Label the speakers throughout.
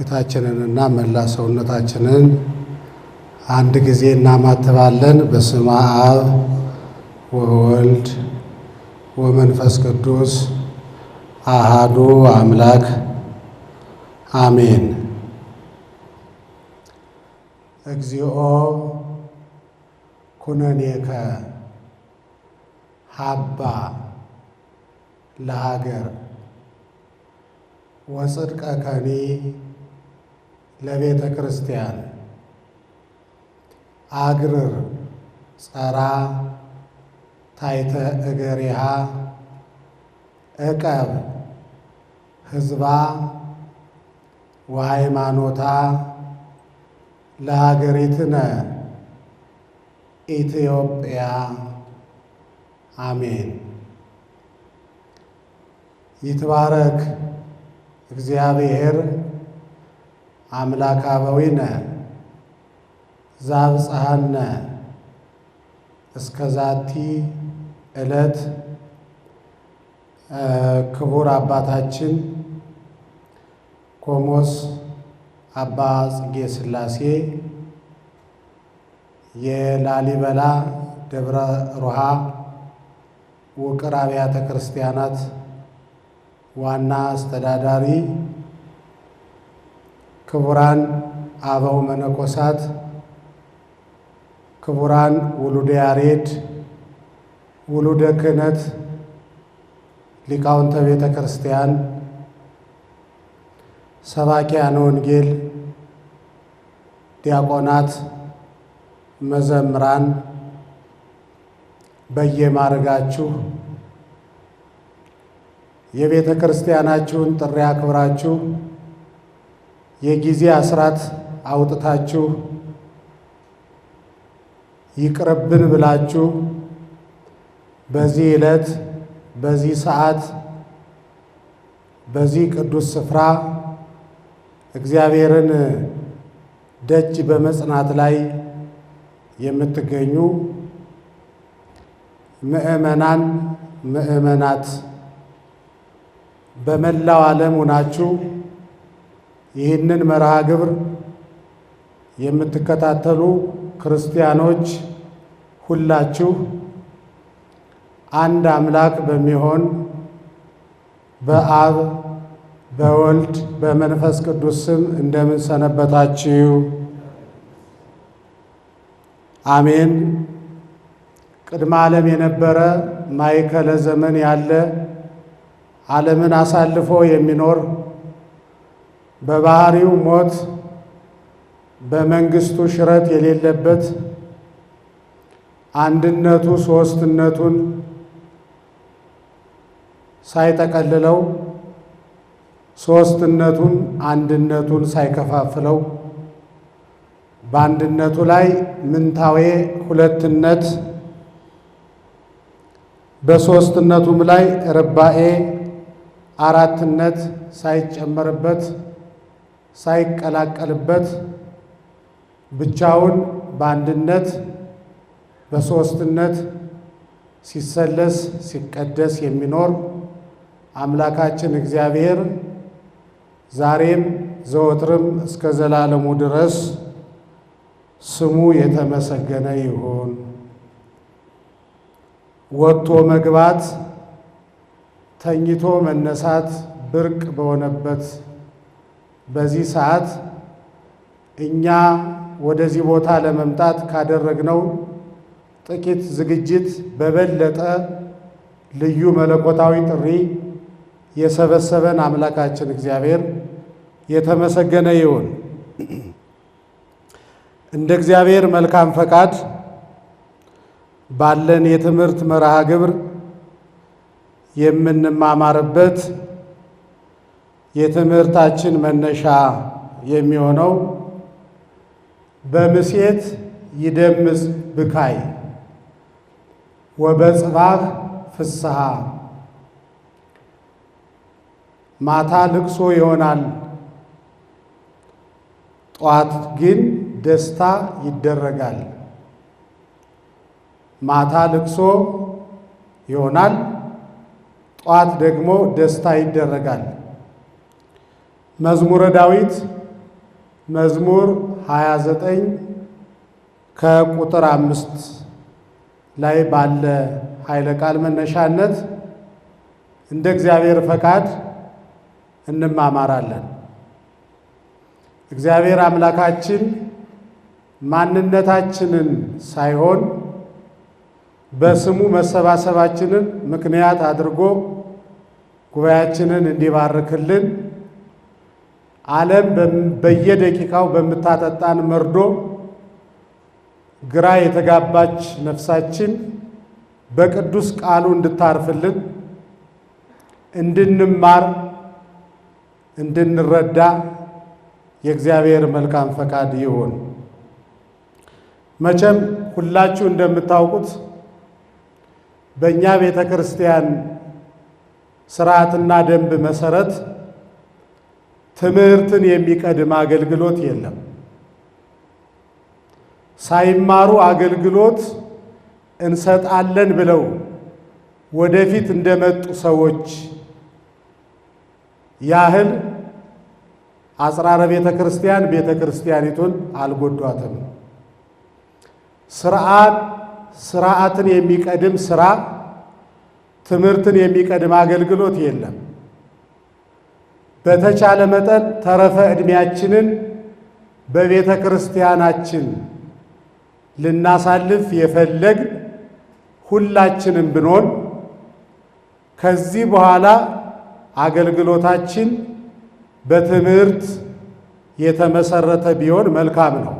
Speaker 1: ፊታችንንና መላ ሰውነታችንን አንድ ጊዜ እናማትባለን። በስመ አብ ወወልድ ወመንፈስ ቅዱስ አሃዱ አምላክ አሜን። እግዚኦ ኩነኔከ ሀባ ለሀገር ወጽድቀከኒ ለቤተ ክርስቲያን አግርር ጸራ ታይተ እገሪሃ ዕቀብ ሕዝባ ወሃይማኖታ ለሀገሪትነ ኢትዮጵያ አሜን። ይትባረክ እግዚአብሔር አምላከ አበዊነ ዘአብጽሐነ እስከ ዛቲ ዕለት። ክቡር አባታችን ቆሞስ አባ ጽጌ ሥላሴ የላሊበላ ደብረ ሮሃ ውቅር አብያተ ክርስቲያናት ዋና አስተዳዳሪ፣ ክቡራን አበው መነኮሳት፣ ክቡራን ውሉደ ያሬድ፣ ውሉደ ክህነት፣ ሊቃውንተ ቤተ ክርስቲያን፣ ሰባኪያነ ወንጌል፣ ዲያቆናት፣ መዘምራን በየማዕረጋችሁ የቤተ ክርስቲያናችሁን ጥሪ አክብራችሁ የጊዜ አስራት አውጥታችሁ ይቅርብን ብላችሁ በዚህ ዕለት በዚህ ሰዓት በዚህ ቅዱስ ስፍራ እግዚአብሔርን ደጅ በመጽናት ላይ የምትገኙ ምእመናን ምእመናት በመላው ዓለም ሆናችሁ ይህንን መርሃ ግብር የምትከታተሉ ክርስቲያኖች ሁላችሁ አንድ አምላክ በሚሆን በአብ በወልድ በመንፈስ ቅዱስ ስም እንደምን ሰነበታችሁ? አሜን። ቅድመ ዓለም የነበረ ማዕከለ ዘመን ያለ ዓለምን አሳልፎ የሚኖር በባህሪው ሞት በመንግስቱ ሽረት የሌለበት አንድነቱ ሦስትነቱን ሳይጠቀልለው ሦስትነቱን አንድነቱን ሳይከፋፍለው በአንድነቱ ላይ ምንታዌ ሁለትነት በሦስትነቱም ላይ ርባኤ አራትነት ሳይጨመርበት ሳይቀላቀልበት ብቻውን በአንድነት በሦስትነት ሲሰለስ ሲቀደስ የሚኖር አምላካችን እግዚአብሔር ዛሬም ዘወትርም እስከ ዘላለሙ ድረስ ስሙ የተመሰገነ ይሁን። ወጥቶ መግባት ተኝቶ መነሳት ብርቅ በሆነበት በዚህ ሰዓት እኛ ወደዚህ ቦታ ለመምጣት ካደረግነው ጥቂት ዝግጅት በበለጠ ልዩ መለኮታዊ ጥሪ የሰበሰበን አምላካችን እግዚአብሔር የተመሰገነ ይሁን። እንደ እግዚአብሔር መልካም ፈቃድ ባለን የትምህርት መርሃ ግብር የምንማማርበት የትምህርታችን መነሻ የሚሆነው በምሴት ይደምጽ ብካይ ወበጽባህ ፍስሐ፣ ማታ ልቅሶ ይሆናል፣ ጧት ግን ደስታ ይደረጋል። ማታ ልቅሶ ይሆናል፣ ጧት ደግሞ ደስታ ይደረጋል። መዝሙረ ዳዊት መዝሙር 29 ከቁጥር 5 ላይ ባለ ኃይለ ቃል መነሻነት እንደ እግዚአብሔር ፈቃድ እንማማራለን። እግዚአብሔር አምላካችን ማንነታችንን ሳይሆን በስሙ መሰባሰባችንን ምክንያት አድርጎ ጉባኤያችንን እንዲባርክልን ዓለም በየደቂቃው በምታጠጣን መርዶ ግራ የተጋባች ነፍሳችን በቅዱስ ቃሉ እንድታርፍልን እንድንማር እንድንረዳ የእግዚአብሔር መልካም ፈቃድ ይሁን። መቼም ሁላችሁ እንደምታውቁት በእኛ ቤተ ክርስቲያን ሥርዓትና ደንብ መሰረት ትምህርትን የሚቀድም አገልግሎት የለም። ሳይማሩ አገልግሎት እንሰጣለን ብለው ወደፊት እንደመጡ ሰዎች ያህል አጽራረ ቤተ ክርስቲያን ቤተ ክርስቲያኒቱን አልጎዷትም። ስርዓትን የሚቀድም ስራ፣ ትምህርትን የሚቀድም አገልግሎት የለም። በተቻለ መጠን ተረፈ ዕድሜያችንን በቤተ ክርስቲያናችን ልናሳልፍ የፈለግን ሁላችንም ብንሆን ከዚህ በኋላ አገልግሎታችን በትምህርት የተመሰረተ ቢሆን መልካም ነው።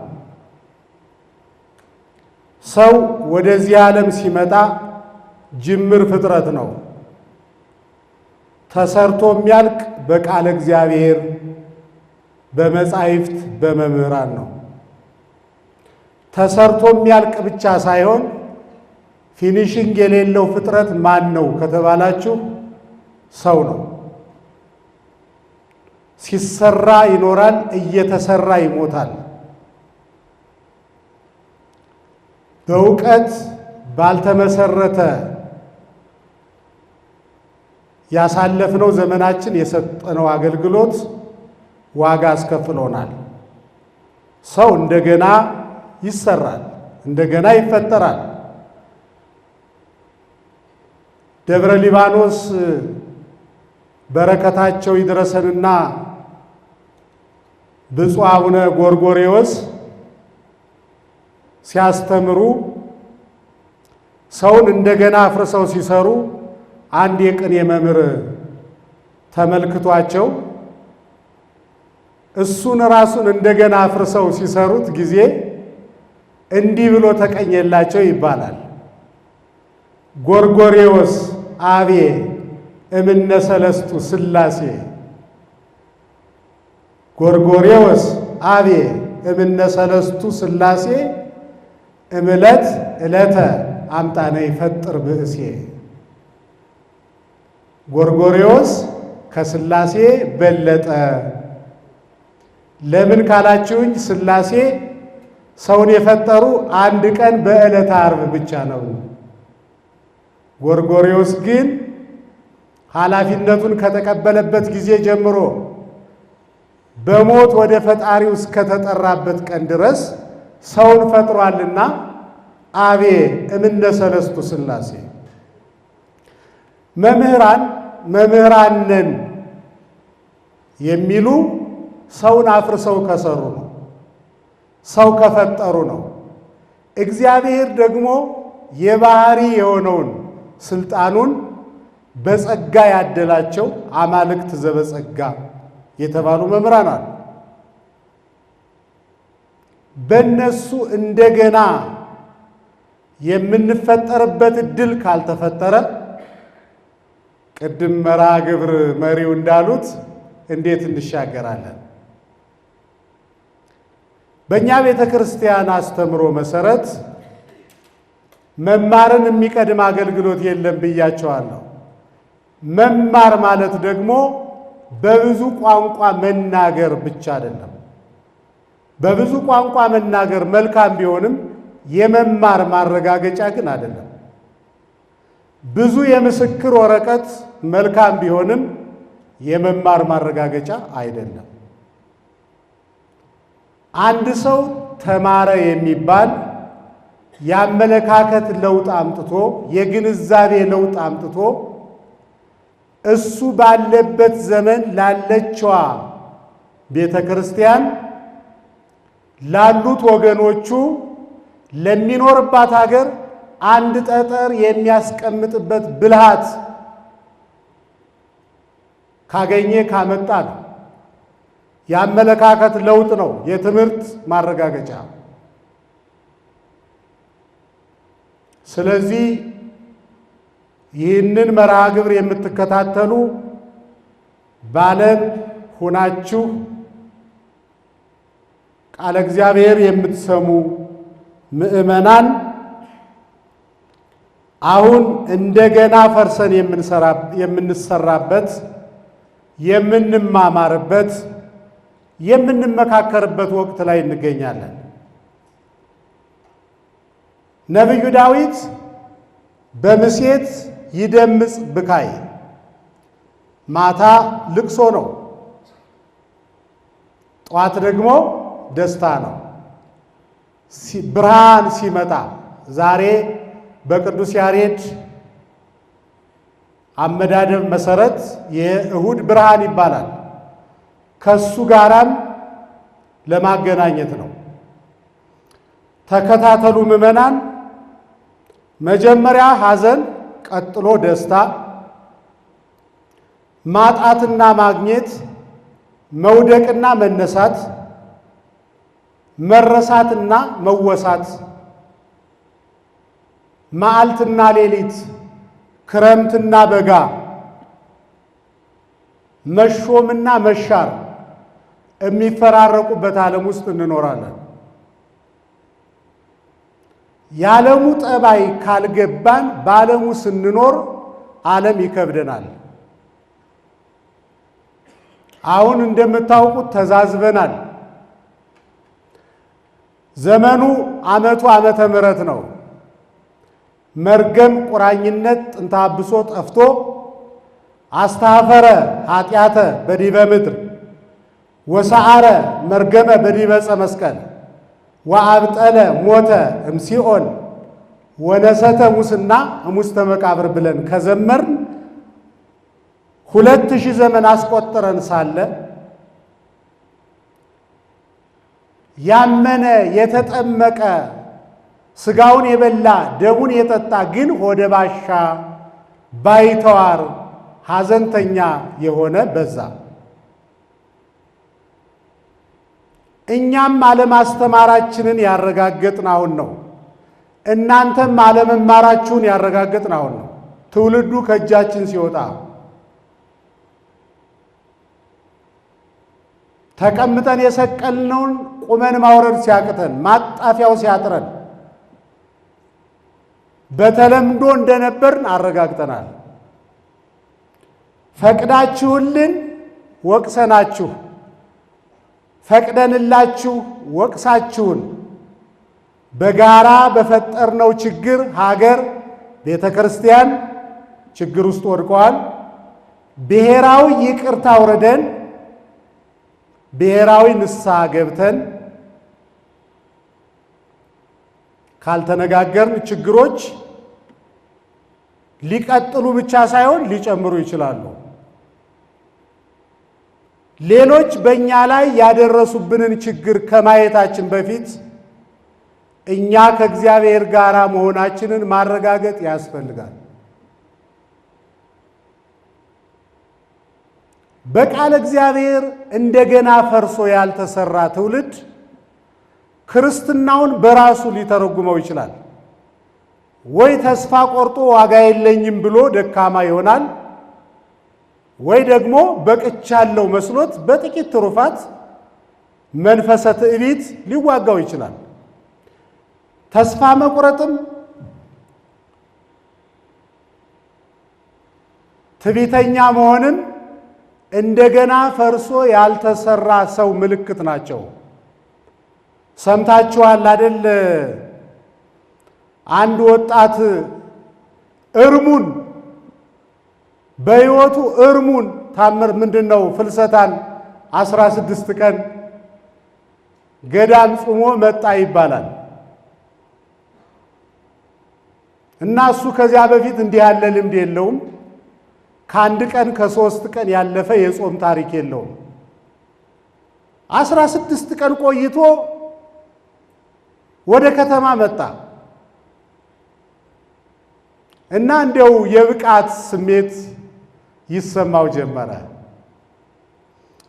Speaker 1: ሰው ወደዚህ ዓለም ሲመጣ ጅምር ፍጥረት ነው። ተሰርቶ የሚያልቅ በቃለ እግዚአብሔር፣ በመጻሕፍት፣ በመምህራን ነው። ተሰርቶ የሚያልቅ ብቻ ሳይሆን ፊኒሽንግ የሌለው ፍጥረት ማን ነው ከተባላችሁ ሰው ነው። ሲሰራ ይኖራል፣ እየተሰራ ይሞታል። በእውቀት ባልተመሰረተ ያሳለፍነው ዘመናችን የሰጠነው አገልግሎት ዋጋ አስከፍሎናል። ሰው እንደገና ይሰራል፣ እንደገና ይፈጠራል። ደብረ ሊባኖስ በረከታቸው ይድረሰንና ብፁዕ አቡነ ጎርጎርዮስ ሲያስተምሩ ሰውን እንደገና አፍርሰው ሲሰሩ አንድ የቅኔ መምህር ተመልክቷቸው እሱን ራሱን እንደገና አፍርሰው ሲሰሩት ጊዜ እንዲህ ብሎ ተቀኘላቸው ይባላል። ጎርጎርዮስ አቤ እምነ ሰለስቱ ሥላሴ፣ ጎርጎርዮስ አቤ እምነ ሰለስቱ ሥላሴ እምዕለት ዕለተ አምጣነ ይፈጥር ብእሴ። ጎርጎርዮስ ከሥላሴ በለጠ። ለምን ካላችሁኝ ሥላሴ ሰውን የፈጠሩ አንድ ቀን በዕለተ ዓርብ ብቻ ነው። ጎርጎርዮስ ግን ኃላፊነቱን ከተቀበለበት ጊዜ ጀምሮ በሞት ወደ ፈጣሪው እስከተጠራበት ቀን ድረስ ሰውን ፈጥሯልና አቤ እምነ ሰለስቱ ሥላሴ። መምህራን ነን የሚሉ ሰውን አፍርሰው ከሰሩ ነው፣ ሰው ከፈጠሩ ነው። እግዚአብሔር ደግሞ የባህሪ የሆነውን ስልጣኑን በጸጋ ያደላቸው አማልክት ዘበጸጋ የተባሉ መምህራን አሉ። በእነሱ እንደገና የምንፈጠርበት እድል ካልተፈጠረ ቅድም መርሃ ግብር መሪው እንዳሉት እንዴት እንሻገራለን? በእኛ ቤተ ክርስቲያን አስተምሮ መሰረት መማርን የሚቀድም አገልግሎት የለም ብያቸዋለሁ። መማር ማለት ደግሞ በብዙ ቋንቋ መናገር ብቻ አይደለም። በብዙ ቋንቋ መናገር መልካም ቢሆንም የመማር ማረጋገጫ ግን አይደለም። ብዙ የምስክር ወረቀት መልካም ቢሆንም የመማር ማረጋገጫ አይደለም። አንድ ሰው ተማረ የሚባል የአመለካከት ለውጥ አምጥቶ የግንዛቤ ለውጥ አምጥቶ እሱ ባለበት ዘመን ላለችዋ ቤተ ክርስቲያን ላሉት ወገኖቹ ለሚኖርባት ሀገር አንድ ጠጠር የሚያስቀምጥበት ብልሃት ካገኘ ካመጣ ነው። የአመለካከት ለውጥ ነው የትምህርት ማረጋገጫ። ስለዚህ ይህንን መርሃ ግብር የምትከታተሉ ባለም ሆናችሁ ቃለ እግዚአብሔር የምትሰሙ ምእመናን አሁን እንደገና ፈርሰን የምንሰራበት የምንማማርበት የምንመካከርበት ወቅት ላይ እንገኛለን። ነቢዩ ዳዊት በምሴት ይደምጽ ብካይ፣ ማታ ልቅሶ ነው፣ ጠዋት ደግሞ ደስታ ነው። ብርሃን ሲመጣ ዛሬ በቅዱስ ያሬድ አመዳደብ መሰረት የእሁድ ብርሃን ይባላል። ከሱ ጋራም ለማገናኘት ነው። ተከታተሉ ምዕመናን። መጀመሪያ ሐዘን፣ ቀጥሎ ደስታ፣ ማጣትና ማግኘት፣ መውደቅና መነሳት፣ መረሳትና መወሳት፣ መዓልትና ሌሊት፣ ክረምትና በጋ፣ መሾምና መሻር የሚፈራረቁበት ዓለም ውስጥ እንኖራለን። የዓለሙ ጠባይ ካልገባን በዓለሙ ስንኖር ዓለም ይከብደናል። አሁን እንደምታውቁት ተዛዝበናል። ዘመኑ ዓመቱ ዓመተ ምሕረት ነው። መርገም ቁራኝነት ጥንተ አብሶ ጠፍቶ አስተኀፈረ ኃጢአተ በዲበ ምድር ወሰዓረ መርገመ በዲበ ዕፀ መስቀል ወአብጠለ ሞተ እምሲኦል ወነሰተ ሙስና እሙስተ መቃብር ብለን ከዘመርን 2000 ዘመን አስቆጥረን ሳለ ያመነ የተጠመቀ ስጋውን የበላ ደሙን የጠጣ ግን ሆደ ባሻ ባይተዋር ሐዘንተኛ የሆነ በዛ። እኛም አለማስተማራችንን ያረጋገጥን አሁን ነው። እናንተም አለመማራችሁን ያረጋገጥን አሁን ነው። ትውልዱ ከእጃችን ሲወጣ ተቀምጠን የሰቀልነውን ቁመን ማውረድ ሲያቅተን ማጣፊያው ሲያጥረን በተለምዶ እንደነበርን አረጋግጠናል። ፈቅዳችሁልን ወቅሰናችሁ፣ ፈቅደንላችሁ ወቅሳችሁን በጋራ በፈጠርነው ችግር ሀገር፣ ቤተ ክርስቲያን ችግር ውስጥ ወድቀዋል። ብሔራዊ ይቅርታ አውርደን ብሔራዊ ንስሐ ገብተን ካልተነጋገርን ችግሮች ሊቀጥሉ ብቻ ሳይሆን ሊጨምሩ ይችላሉ። ሌሎች በእኛ ላይ ያደረሱብንን ችግር ከማየታችን በፊት እኛ ከእግዚአብሔር ጋር መሆናችንን ማረጋገጥ ያስፈልጋል። በቃለ እግዚአብሔር እንደገና ፈርሶ ያልተሰራ ትውልድ ክርስትናውን በራሱ ሊተረጉመው ይችላል። ወይ ተስፋ ቆርጦ ዋጋ የለኝም ብሎ ደካማ ይሆናል፣ ወይ ደግሞ በቅቻለው መስሎት በጥቂት ትሩፋት መንፈሰ ትዕቢት ሊዋጋው ይችላል። ተስፋ መቁረጥም ትዕቢተኛ መሆንም እንደገና ፈርሶ ያልተሰራ ሰው ምልክት ናቸው። ሰምታችኋል አይደል? አንድ ወጣት እርሙን በሕይወቱ እርሙን ታምር ምንድነው? ፍልሰታን 16 ቀን ገዳም ጾሞ መጣ ይባላል። እና እሱ ከዚያ በፊት እንዲህ ያለ ልምድ የለውም። ከአንድ ቀን ከ3 ቀን ያለፈ የጾም ታሪክ የለውም። 16 ቀን ቆይቶ ወደ ከተማ መጣ እና እንደው የብቃት ስሜት ይሰማው ጀመረ።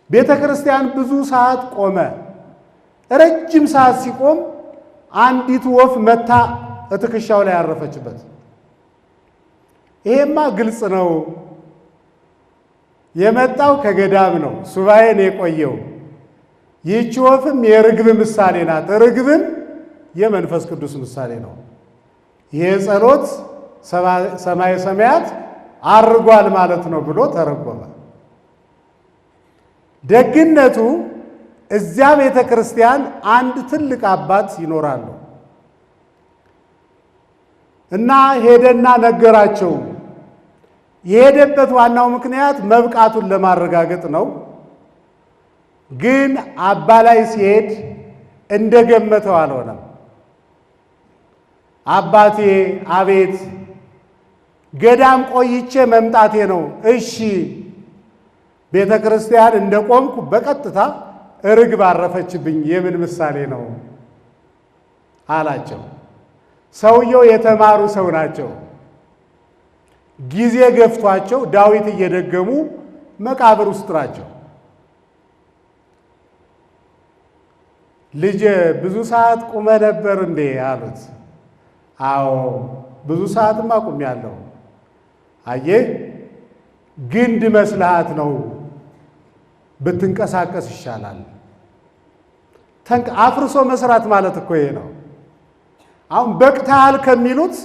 Speaker 1: ቤተ ክርስቲያን ብዙ ሰዓት ቆመ። ረጅም ሰዓት ሲቆም አንዲት ወፍ መታ እትከሻው ላይ ያረፈችበት። ይሄማ ግልጽ ነው፣ የመጣው ከገዳም ነው፣ ሱባኤ ነው የቆየው። ይህች ወፍም የርግብ ምሳሌ ናት። ርግብም የመንፈስ ቅዱስ ምሳሌ ነው። ይሄ ጸሎት ሰማየ ሰማያት አርጓል ማለት ነው ብሎ ተረጎመ። ደግነቱ እዚያ ቤተ ክርስቲያን አንድ ትልቅ አባት ይኖራሉ እና ሄደና ነገራቸው። የሄደበት ዋናው ምክንያት መብቃቱን ለማረጋገጥ ነው። ግን አባ ላይ ሲሄድ እንደገመተው አልሆነም። አባቴ አቤት፣ ገዳም ቆይቼ መምጣቴ ነው። እሺ፣ ቤተ ክርስቲያን እንደቆምኩ በቀጥታ ርግብ አረፈችብኝ። የምን ምሳሌ ነው አላቸው። ሰውየው የተማሩ ሰው ናቸው። ጊዜ ገፍቷቸው ዳዊት እየደገሙ መቃብር ውስጥ ናቸው። ልጄ ብዙ ሰዓት ቁመ ነበር እንዴ አሉት። አዎ ብዙ ሰዓትማ ቁሜያለሁ። አየህ ግንድ መስልሃት ነው፣ ብትንቀሳቀስ ይሻላል። አፍርሶ መስራት ማለት እኮ ይሄ ነው። አሁን በቅተሃል ከሚሉት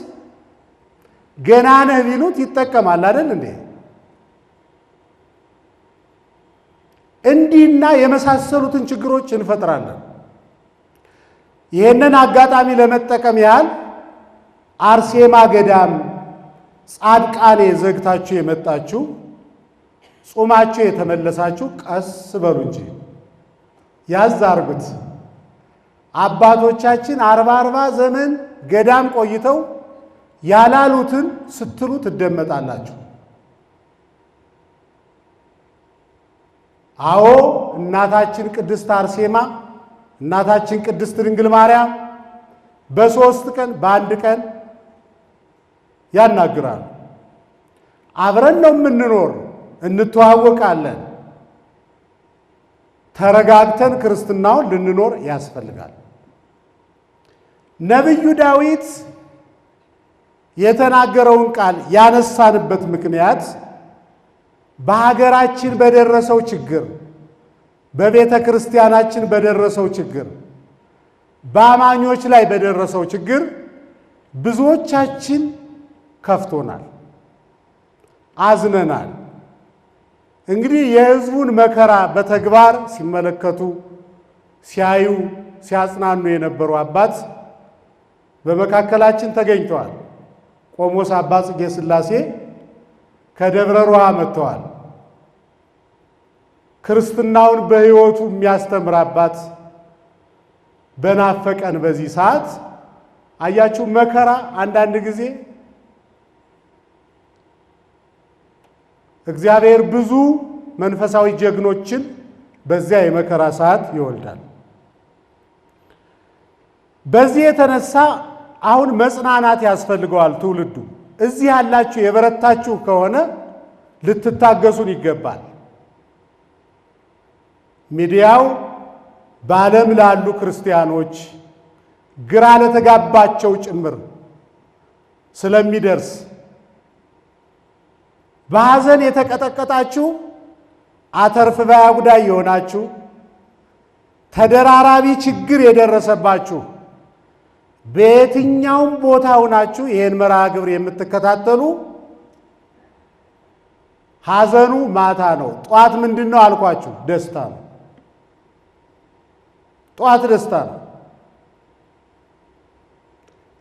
Speaker 1: ገና ነህ ቢሉት ይጠቀማል አይደል እንዴ? እንዲህና የመሳሰሉትን ችግሮች እንፈጥራለን። ይህንን አጋጣሚ ለመጠቀም ያህል አርሴማ ገዳም ጻድቃኔ ዘግታችሁ የመጣችሁ ጾማችሁ የተመለሳችሁ ቀስ በሉ እንጂ ያዝ አርጉት። አባቶቻችን 40 ዘመን ገዳም ቆይተው ያላሉትን ስትሉ ትደመጣላችሁ። አዎ እናታችን ቅድስት አርሴማ እናታችን ቅድስት ድንግል ማርያም በ3 ቀን በአንድ ቀን ያናግራሉ። አብረን ነው የምንኖር፣ እንተዋወቃለን። ተረጋግተን ክርስትናውን ልንኖር ያስፈልጋል። ነቢዩ ዳዊት የተናገረውን ቃል ያነሳንበት ምክንያት በሀገራችን በደረሰው ችግር፣ በቤተ ክርስቲያናችን በደረሰው ችግር፣ በአማኞች ላይ በደረሰው ችግር ብዙዎቻችን ከፍቶናል፣ አዝነናል። እንግዲህ የሕዝቡን መከራ በተግባር ሲመለከቱ፣ ሲያዩ፣ ሲያጽናኑ የነበሩ አባት በመካከላችን ተገኝተዋል። ቆሞስ አባ ጽጌ ሥላሴ ከደብረ ሮሃ መጥተዋል። ክርስትናውን በሕይወቱ የሚያስተምር አባት በናፈቀን በዚህ ሰዓት አያችሁ፣ መከራ አንዳንድ ጊዜ እግዚአብሔር ብዙ መንፈሳዊ ጀግኖችን በዚያ የመከራ ሰዓት ይወልዳል። በዚህ የተነሳ አሁን መጽናናት ያስፈልገዋል ትውልዱ። እዚህ ያላችሁ የበረታችሁ ከሆነ ልትታገሱን ይገባል። ሚዲያው በዓለም ላሉ ክርስቲያኖች ግራ ለተጋባቸው ጭምር ስለሚደርስ በሐዘን የተቀጠቀጣችሁ አተርፍ ባያ ጉዳይ የሆናችሁ ተደራራቢ ችግር የደረሰባችሁ በየትኛውም ቦታ ሆናችሁ ይሄን መርሃ ግብር የምትከታተሉ ሐዘኑ ማታ ነው። ጧት ምንድነው አልኳችሁ? ደስታ ነው። ጧት ደስታ ነው።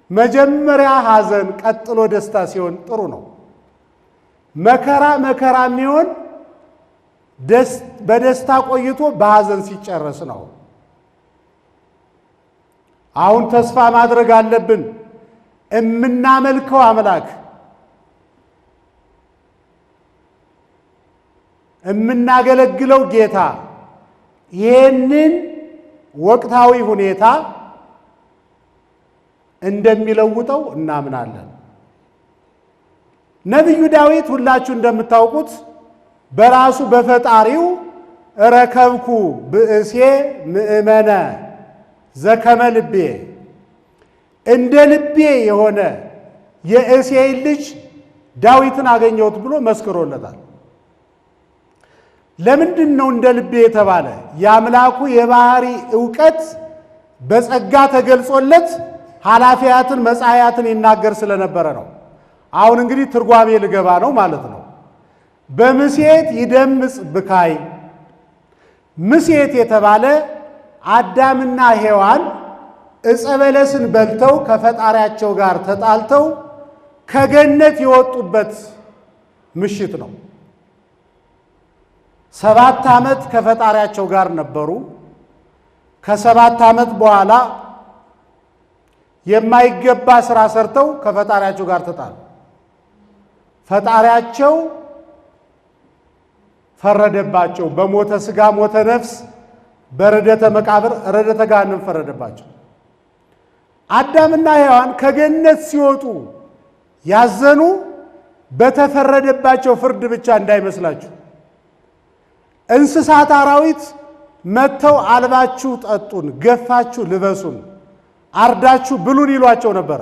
Speaker 1: መጀመሪያ ሐዘን ቀጥሎ ደስታ ሲሆን ጥሩ ነው። መከራ የሚሆን በደስታ ቆይቶ በሐዘን ሲጨረስ ነው። አሁን ተስፋ ማድረግ አለብን። እምናመልከው አምላክ እምናገለግለው ጌታ ይህንን ወቅታዊ ሁኔታ እንደሚለውጠው እናምናለን። ነቢዩ ዳዊት ሁላችሁ እንደምታውቁት በራሱ በፈጣሪው ረከብኩ ብእሴ ምእመነ ዘከመ ልቤ እንደ ልቤ የሆነ የእሴይን ልጅ ዳዊትን አገኘሁት ብሎ መስክሮለታል። ለምንድን ነው እንደ ልቤ የተባለ? የአምላኩ የባህሪ ዕውቀት በጸጋ ተገልጾለት ኃላፊያትን መጻያትን ይናገር ስለነበረ ነው። አሁን እንግዲህ ትርጓሜ ልገባ ነው ማለት ነው። በምሴት ይደምጽ ብካይ። ምሴት የተባለ አዳምና ሔዋን ዕፀ በለስን በልተው ከፈጣሪያቸው ጋር ተጣልተው ከገነት የወጡበት ምሽት ነው። 7 ዓመት ከፈጣሪያቸው ጋር ነበሩ። ከ7 ዓመት በኋላ የማይገባ ስራ ሰርተው ከፈጣሪያቸው ጋር ተጣሉ። ፈጣሪያቸው ፈረደባቸው። በሞተ ሥጋ ሞተ ነፍስ፣ በርደተ መቃብር ረደተ ገሃነም ፈረደባቸው። አዳምና ሔዋን ከገነት ሲወጡ ያዘኑ በተፈረደባቸው ፍርድ ብቻ እንዳይመስላችሁ። እንስሳት አራዊት መጥተው አልባችሁ ጠጡን፣ ገፋችሁ ልበሱን፣ አርዳችሁ ብሉን ይሏቸው ነበረ።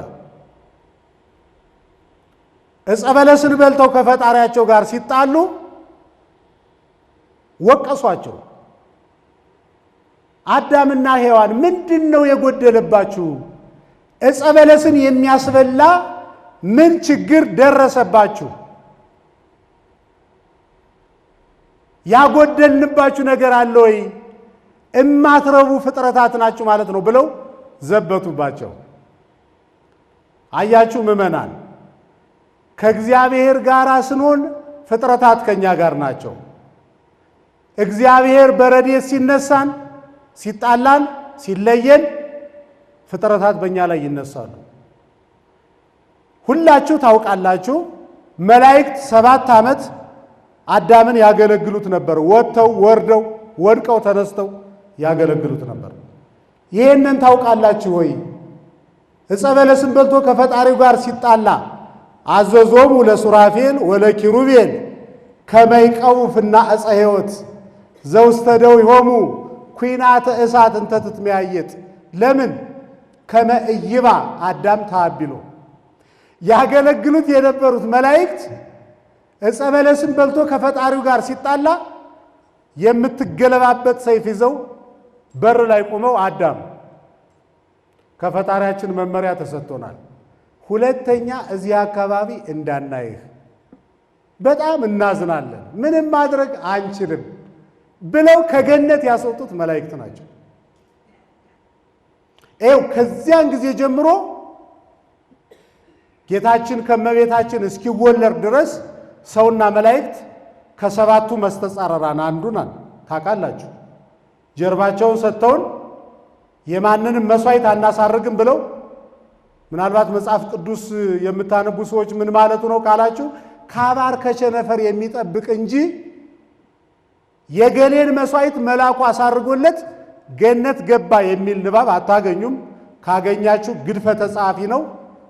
Speaker 1: ዕፀ በለስን በልተው ከፈጣሪያቸው ጋር ሲጣሉ ወቀሷቸው። አዳምና ሔዋን ምንድን ነው የጎደለባችሁ? ዕፀ በለስን የሚያስበላ ምን ችግር ደረሰባችሁ? ያጎደልንባችሁ ነገር አለ ወይ? እማትረቡ ፍጥረታት ናችሁ ማለት ነው ብለው ዘበቱባቸው። አያችሁ ምዕመናን፣ ከእግዚአብሔር ጋር ስንሆን ፍጥረታት ከኛ ጋር ናቸው። እግዚአብሔር በረድኤት ሲነሳን፣ ሲጣላን፣ ሲለየን ፍጥረታት በእኛ ላይ ይነሳሉ። ሁላችሁ ታውቃላችሁ። መላእክት 7 ዓመት አዳምን ያገለግሉት ነበር። ወጥተው ወርደው ወድቀው ተነስተው ያገለግሉት ነበር። ይህንን ታውቃላችሁ ወይ? ዕፀ በለስን በልቶ ከፈጣሪው ጋር ሲጣላ አዘዞሙ ለሱራፌል ወለኪሩቤል ከመይቀው ፍና ዕፀ ሕይወት ዘውስተ ደዊሆሙ ኩናተ እሳት እንተ ትትመያየጥ። ለምን? ከመ ኢይባ አዳም ተአቢሎ። ያገለግሉት የነበሩት መላእክት ዕፀ በለስን በልቶ ከፈጣሪው ጋር ሲጣላ የምትገለባበት ሰይፍ ይዘው በር ላይ ቆመው አዳም ከፈጣሪያችን መመሪያ ተሰጥቶናል፣ ሁለተኛ እዚህ አካባቢ እንዳናይህ፣ በጣም እናዝናለን፣ ምንም ማድረግ አንችልም ብለው ከገነት ያስወጡት መላእክት ናቸው። ይኸው ከዚያን ጊዜ ጀምሮ ጌታችን ከመቤታችን እስኪወለድ ድረስ ሰውና መላእክት ከ7ቱ መስተጻረራን አንዱ ነን። ታውቃላችሁ። ጀርባቸውን ሰጥተውን የማንንም መስዋዕት አናሳርግም ብለው፣ ምናልባት መጽሐፍ ቅዱስ የምታነቡ ሰዎች ምን ማለቱ ነው ካላችሁ፣ ከአባር ከቸነፈር የሚጠብቅ እንጂ የገሌን መስዋዕት መልአኩ አሳርጎለት ገነት ገባ የሚል ንባብ አታገኙም። ካገኛችሁ ግድፈተ ጸሐፊ ነው።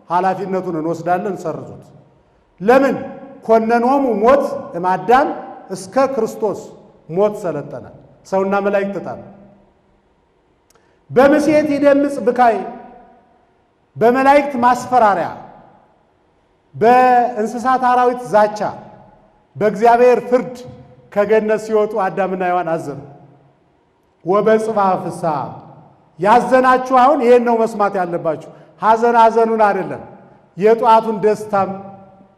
Speaker 1: ኃላፊነቱን እንወስዳለን፣ ሰርዙት። ለምን? ኮነኖሙ ሞት እማዳም እስከ ክርስቶስ ሞት ሰለጠነ። ሰውና መላእክት ተጣሉ። በምሴት ይደምጽ ብካይ፣ በመላእክት ማስፈራሪያ፣ በእንስሳት አራዊት ዛቻ፣ በእግዚአብሔር ፍርድ ከገነት ሲወጡ አዳምና ሔዋን አዘኑ። ወበጽብሐ ፍስሐ፣ ያዘናችሁ አሁን ይሄን ነው መስማት ያለባችሁ። ሐዘኑን አይደለም፣ የጧቱን ደስታም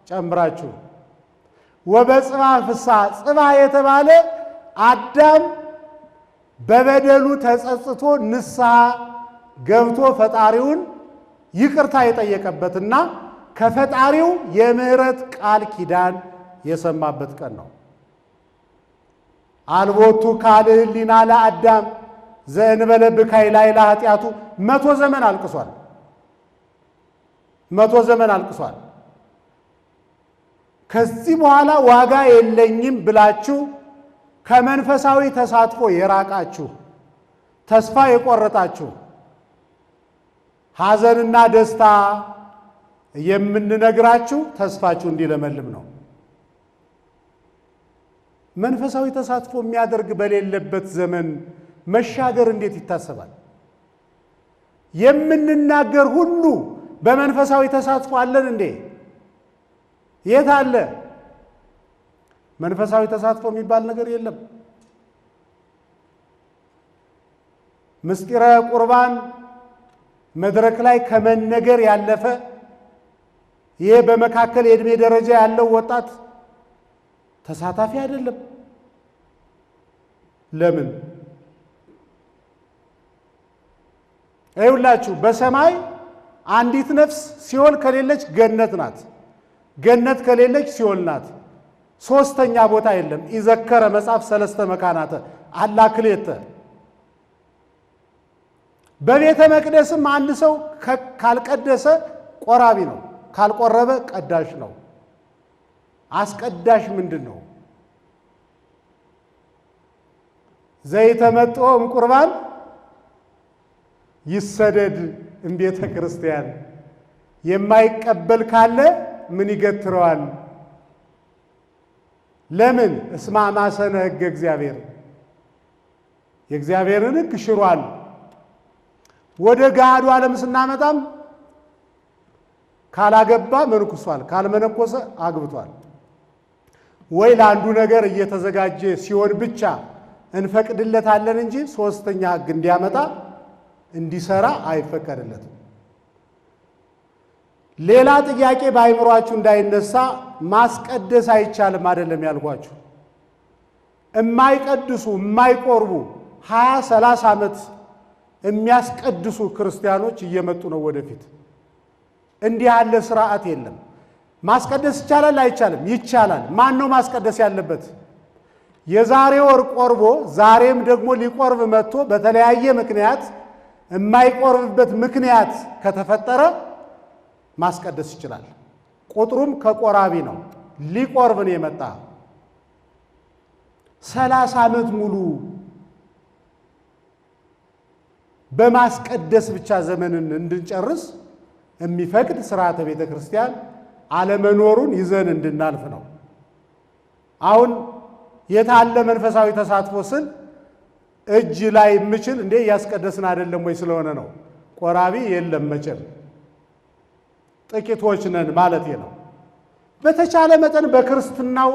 Speaker 1: ጨምራችሁ። ወበጽብሐ ፍስሐ፣ ጽብሐ የተባለ አዳም በበደሉ ተጸጽቶ ንስሐ ገብቶ ፈጣሪውን ይቅርታ የጠየቀበትና ከፈጣሪው የምህረት ቃል ኪዳን የሰማበት ቀን ነው። አልቦቱ ካልዕ ሕሊና ለአዳም ዘእንበለ ብካይ ላዕለ ኃጢአቱ 100 ዘመን አልቅሷል። 100 ዘመን አልቅሷል። ከዚህ በኋላ ዋጋ የለኝም ብላችሁ ከመንፈሳዊ ተሳትፎ የራቃችሁ ተስፋ የቆረጣችሁ ሐዘንና ደስታ የምንነግራችሁ ተስፋችሁ እንዲለመልም ነው። መንፈሳዊ ተሳትፎ የሚያደርግ በሌለበት ዘመን መሻገር እንዴት ይታሰባል? የምንናገር ሁሉ በመንፈሳዊ ተሳትፎ አለን እንዴ? የት አለ? መንፈሳዊ ተሳትፎ የሚባል ነገር የለም። ምስጢረ ቁርባን መድረክ ላይ ከመነገር ያለፈ ይሄ በመካከል የዕድሜ ደረጃ ያለው ወጣት ተሳታፊ አይደለም። ለምን? አይውላችሁ በሰማይ አንዲት ነፍስ ሲኦል ከሌለች ገነት ናት፣ ገነት ከሌለች ሲኦል ናት። ሶስተኛ ቦታ የለም። ይዘከረ መጽሐፍ ሰለስተ መካናተ አላክሌተ። በቤተ መቅደስም አንድ ሰው ካልቀደሰ ቆራቢ ነው፣ ካልቆረበ ቀዳሽ ነው። አስቀዳሽ ምንድን ነው? ዘይተመጥኦ እምቁርባን ይሰደድ እምቤተ ክርስቲያን። የማይቀበል ካለ ምን ይገትረዋል? ለምን? እስመ አማሰነ ሕገ እግዚአብሔር፣ የእግዚአብሔርን ሕግ ሽሯል። ወደ ገሃዱ ዓለም ስናመጣም ካላገባ መንኩሷል፣ ካልመነኮሰ አግብቷል። ወይ ለአንዱ ነገር እየተዘጋጀ ሲሆን ብቻ እንፈቅድለታለን እንጂ ሶስተኛ ሕግ እንዲያመጣ እንዲሰራ አይፈቀድለትም። ሌላ ጥያቄ በአይምሯችሁ እንዳይነሳ ማስቀደስ አይቻልም አይደለም ያልኳችሁ። የማይቀድሱ የማይቆርቡ 20-30 ዓመት የሚያስቀድሱ ክርስቲያኖች እየመጡ ነው ወደፊት። እንዲህ ያለ ስርዓት የለም። ማስቀደስ ይቻላል አይቻልም? ይቻላል። ማን ነው ማስቀደስ ያለበት? የዛሬ ወር ቆርቦ ዛሬም ደግሞ ሊቆርብ መጥቶ በተለያየ ምክንያት የማይቆርብበት ምክንያት ከተፈጠረ ማስቀደስ ይችላል። ቁጥሩም ከቆራቢ ነው። ሊቆርብ ነው የመጣ 30 ዓመት ሙሉ በማስቀደስ ብቻ ዘመንን እንድንጨርስ የሚፈቅድ ስርዓተ ቤተ ክርስቲያን አለመኖሩን ይዘን እንድናልፍ ነው። አሁን የታለ መንፈሳዊ ተሳትፎ ስል እጅ ላይ የምችል እንዴ ያስቀደስን አይደለም ወይ ስለሆነ ነው። ቆራቢ የለም መቼም ጥቂቶች ነን ማለት ነው። በተቻለ መጠን በክርስትናው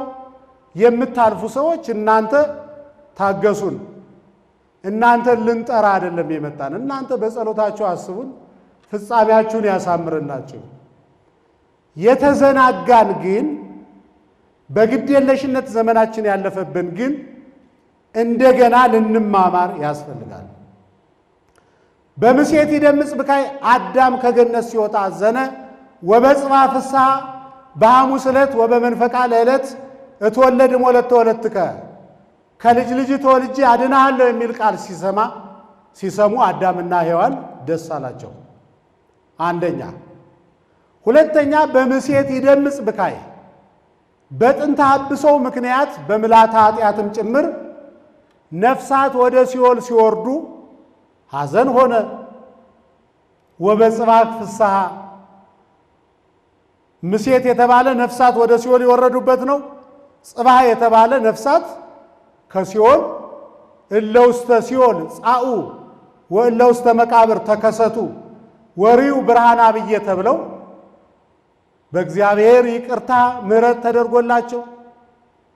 Speaker 1: የምታልፉ ሰዎች እናንተ ታገሱን። እናንተ ልንጠራ አይደለም የመጣን። እናንተ በጸሎታችሁ አስቡን፣ ፍጻሜያችሁን ያሳምርላችሁ። የተዘናጋን ግን በግዴለሽነት ዘመናችን ያለፈብን ግን እንደገና ልንማማር ያስፈልጋል። በምሴት ይደምጽ ብካይ አዳም ከገነት ሲወጣ አዘነ ወበጽባ ፍስሐ በሐሙስ ዕለት ወበመንፈቃ ለዕለት እትወለድ ሞለተ ወለትከ ከልጅ ልጅ ተወልጄ አድናለሁ የሚል ቃል ሲሰሙ አዳምና ሔዋን ደስ አላቸው። አንደኛ። ሁለተኛ በምሴት ይደምጽ ብካይ በጥንተ አብሶው ምክንያት በምልዓተ ኃጢአትም ጭምር ነፍሳት ወደ ሲኦል ሲወርዱ ሐዘን ሆነ። ወበጽባሕ ፍስሐ ምሴት የተባለ ነፍሳት ወደ ሲኦል የወረዱበት ነው። ጽባሕ የተባለ ነፍሳት ከሲኦል እለ ውስተ ሲኦል ጻኡ ወእለ ውስተ መቃብር ተከሰቱ ወሪው ብርሃን አብዬ ተብለው በእግዚአብሔር ይቅርታ ምሕረት ተደርጎላቸው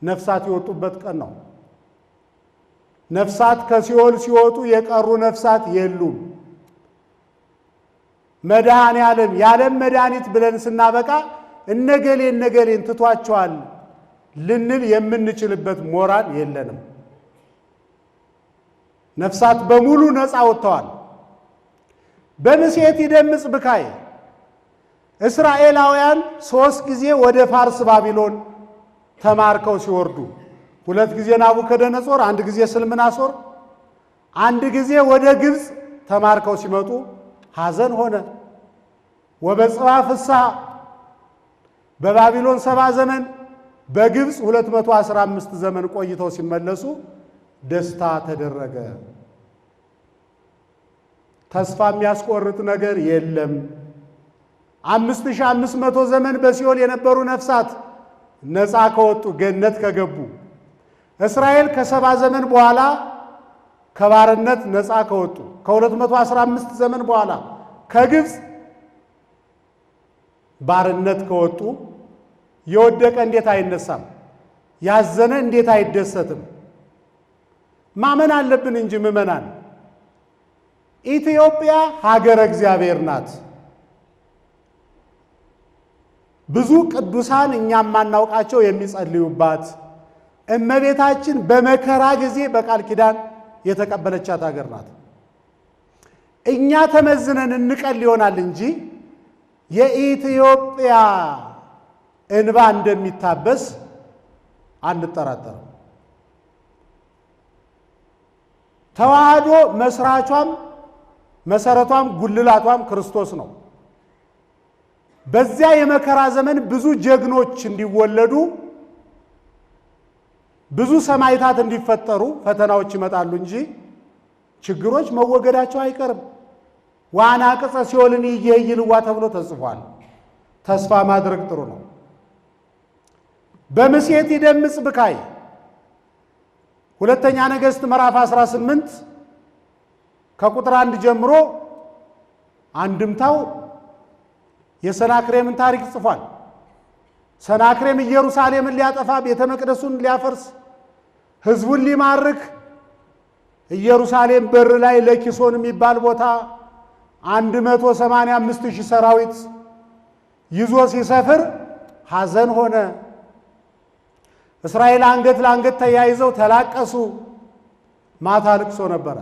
Speaker 1: ነፍሳት የወጡበት ቀን ነው። ነፍሳት ከሲኦል ሲወጡ የቀሩ ነፍሳት የሉም። መድኃኔ ዓለም የዓለም መድኃኒት ብለን ስናበቃ እነገሌን ትቷቸዋል ልንል የምንችልበት ሞራል የለንም። ነፍሳት በሙሉ ነፃ ወጥተዋል። በምሴት ይደምጽ ብካይ እስራኤላውያን 3 ጊዜ ወደ ፋርስ ባቢሎን ተማርከው ሲወርዱ 2 ጊዜ ናቡከደነጾር፣ 1 ጊዜ ስልምናሶር አንድ ጊዜ ወደ ግብፅ ተማርከው ሲመጡ ሐዘን ሆነ። ወበጽዋ ፍስሐ በባቢሎን 70 ዘመን በግብፅ 215 ዘመን ቆይተው ሲመለሱ ደስታ ተደረገ። ተስፋ የሚያስቆርጥ ነገር የለም። 5500 ዘመን በሲኦል የነበሩ ነፍሳት ነፃ ከወጡ ገነት ከገቡ፣ እስራኤል ከ70 ዘመን በኋላ ከባርነት ነፃ ከወጡ፣ ከ215 ዘመን በኋላ ከግብፅ ባርነት ከወጡ የወደቀ እንዴት አይነሳም? ያዘነ እንዴት አይደሰትም? ማመን አለብን እንጂ ምእመናን፣ ኢትዮጵያ ሀገረ እግዚአብሔር ናት። ብዙ ቅዱሳን እኛም ማናውቃቸው የሚጸልዩባት፣ እመቤታችን በመከራ ጊዜ በቃል ኪዳን የተቀበለቻት ሀገር ናት። እኛ ተመዝነን እንቀል ይሆናል እንጂ የኢትዮጵያ እንባ እንደሚታበስ አንጠራጠርም። ተዋህዶ መስራቿም መሰረቷም ጉልላቷም ክርስቶስ ነው። በዚያ የመከራ ዘመን ብዙ ጀግኖች እንዲወለዱ፣ ብዙ ሰማዕታት እንዲፈጠሩ ፈተናዎች ይመጣሉ እንጂ ችግሮች መወገዳቸው አይቀርም። ዋና ቅጸ ሲኦልን ይየይልዋ ተብሎ ተጽፏል። ተስፋ ማድረግ ጥሩ ነው። በምሴት ይደምጽ ብካይ ሁለተኛ ነገሥት ምዕራፍ 18 ከቁጥር 1 ጀምሮ አንድምታው የሰናክሬምን ታሪክ ጽፏል። ሰናክሬም ኢየሩሳሌምን ሊያጠፋ፣ ቤተ መቅደሱን ሊያፈርስ፣ ሕዝቡን ሊማርክ ኢየሩሳሌም በር ላይ ለኪሶን የሚባል ቦታ 185,000 ሰራዊት ይዞ ሲሰፍር ሐዘን ሆነ። እስራኤል አንገት ለአንገት ተያይዘው ተላቀሱ። ማታ ልቅሶ ነበረ።